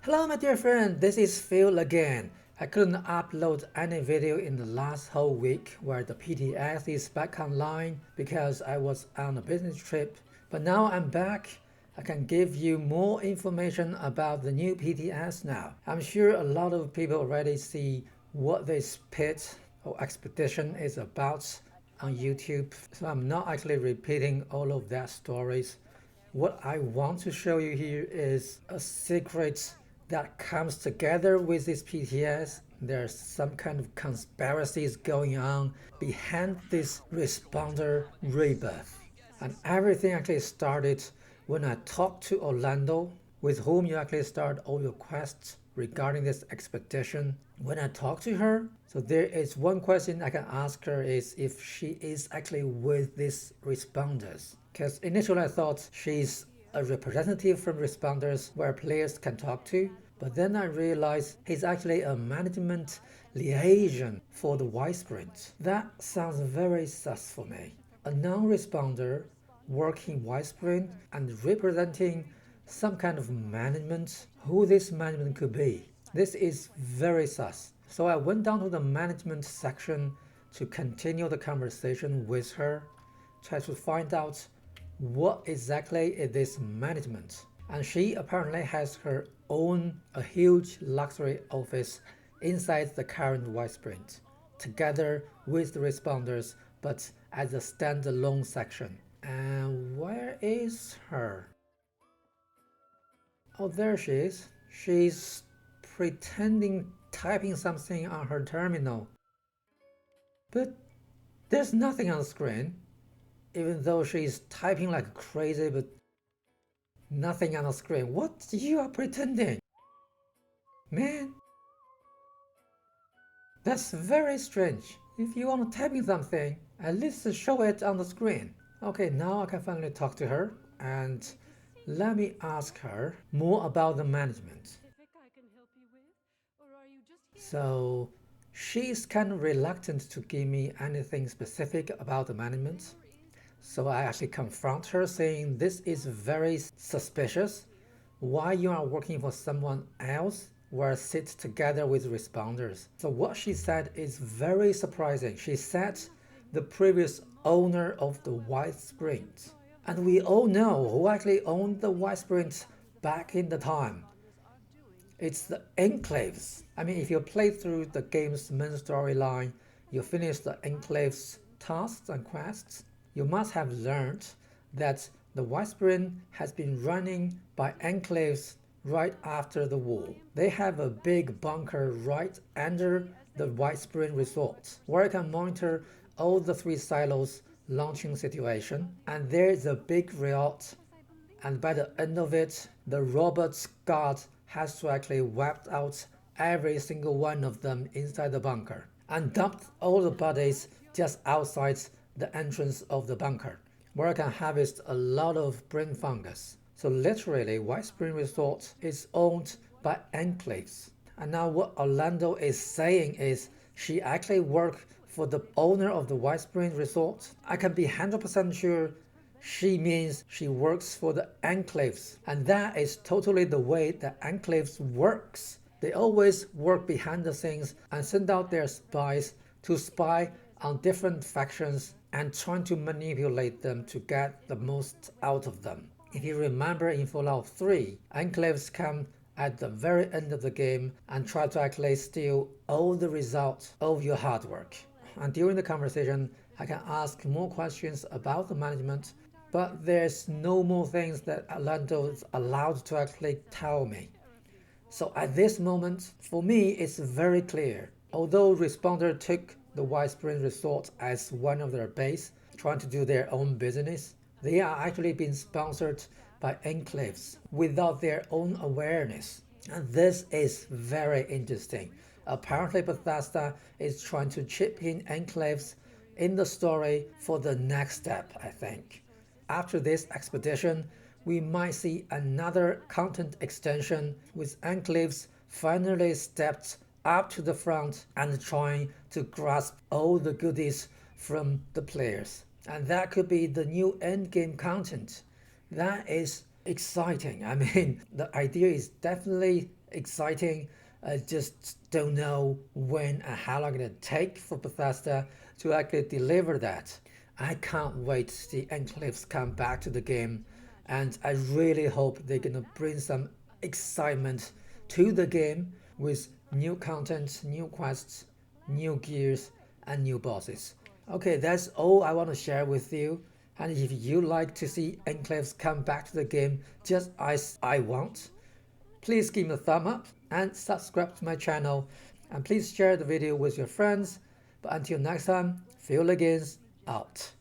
Hello my dear friend, this is Phil again. I couldn't upload any video in the last whole week where the PTS is back online because I was on a business trip. But now I'm back. I can give you more information about the new PTS now. I'm sure a lot of people already see what this pit or expedition is about on YouTube, so I'm not actually repeating all of that stories. What I want to show you here is a secret that comes together with this PTS. There's some kind of conspiracies going on behind this responder rebirth. And everything actually started when I talked to Orlando, with whom you actually start all your quests regarding this expedition. When I talked to her, so there is one question I can ask her is if she is actually with these responders. Because initially I thought she's a representative from responders where players can talk to, but then I realized he's actually a management liaison for the Y Sprint. That sounds very sus for me. A non-responder working Y Sprint and representing some kind of management, who this management could be. This is very sus. So I went down to the management section to continue the conversation with her, try to find out what exactly is this management. And she apparently has her own a huge luxury office inside the current Y Sprint, together with the responders, but as a standalone section. And where is her? Oh, there she is. She's pretending typing something on her terminal. But there's nothing on the screen, even though she's typing like crazy, but nothing on the screen. What you are pretending? Man, that's very strange. If you want to typing something, at least show it on the screen. Okay, now I can finally talk to her and let me ask her more about the management. So she's kind of reluctant to give me anything specific about the management. So I actually confront her saying this is very suspicious. Why you are working for someone else where sit together with responders. So what she said is very surprising. She said the previous owner of the White Sprint. And we all know who actually owned the White Sprint back in the time. It's the Enclaves. I mean, if you play through the game's main storyline, you finish the Enclaves tasks and quests, you must have learned that the White Sprint has been running by Enclaves right after the war. They have a big bunker right under the White Sprint Resort, where you can monitor all the 3 silos launching situation. And there is a big riot, and by the end of it, the robot guard has to actually wipe out every single one of them inside the bunker and dumped all the bodies just outside the entrance of the bunker, where I can harvest a lot of brain fungus. So literally, White Spring Resort is owned by Enclaves. And now what Orlando is saying is she actually worked for the owner of the White Spring Resort. I can be 100% sure she means she works for the Enclaves. And that is totally the way the Enclaves works. They always work behind the scenes and send out their spies to spy on different factions and trying to manipulate them to get the most out of them. If you remember in Fallout 3, Enclaves come at the very end of the game and try to actually steal all the results of your hard work. And during the conversation, I can ask more questions about the management, but there's no more things that Orlando is allowed to actually tell me. So at this moment, for me, it's very clear. Although Responder took the White Spring Resort as one of their base, trying to do their own business, they are actually being sponsored by Enclaves without their own awareness. And this is very interesting. Apparently Bethesda is trying to chip in Enclaves in the story for the next step, I think. After this expedition, we might see another content extension with Enclaves finally stepped up to the front and trying to grasp all the goodies from the players. And that could be the new endgame content. That is exciting. I mean, the idea is definitely exciting. I just don't know when and how long it'll take for Bethesda to actually deliver that. I can't wait to see Enclaves come back to the game, and I really hope they're gonna bring some excitement to the game with new content, new quests, new gears, and new bosses. Okay, that's all I want to share with you. And if you like to see Enclaves come back to the game just as I want, please give me a thumb up and subscribe to my channel. And please share the video with your friends. But until next time, Phil Legends out.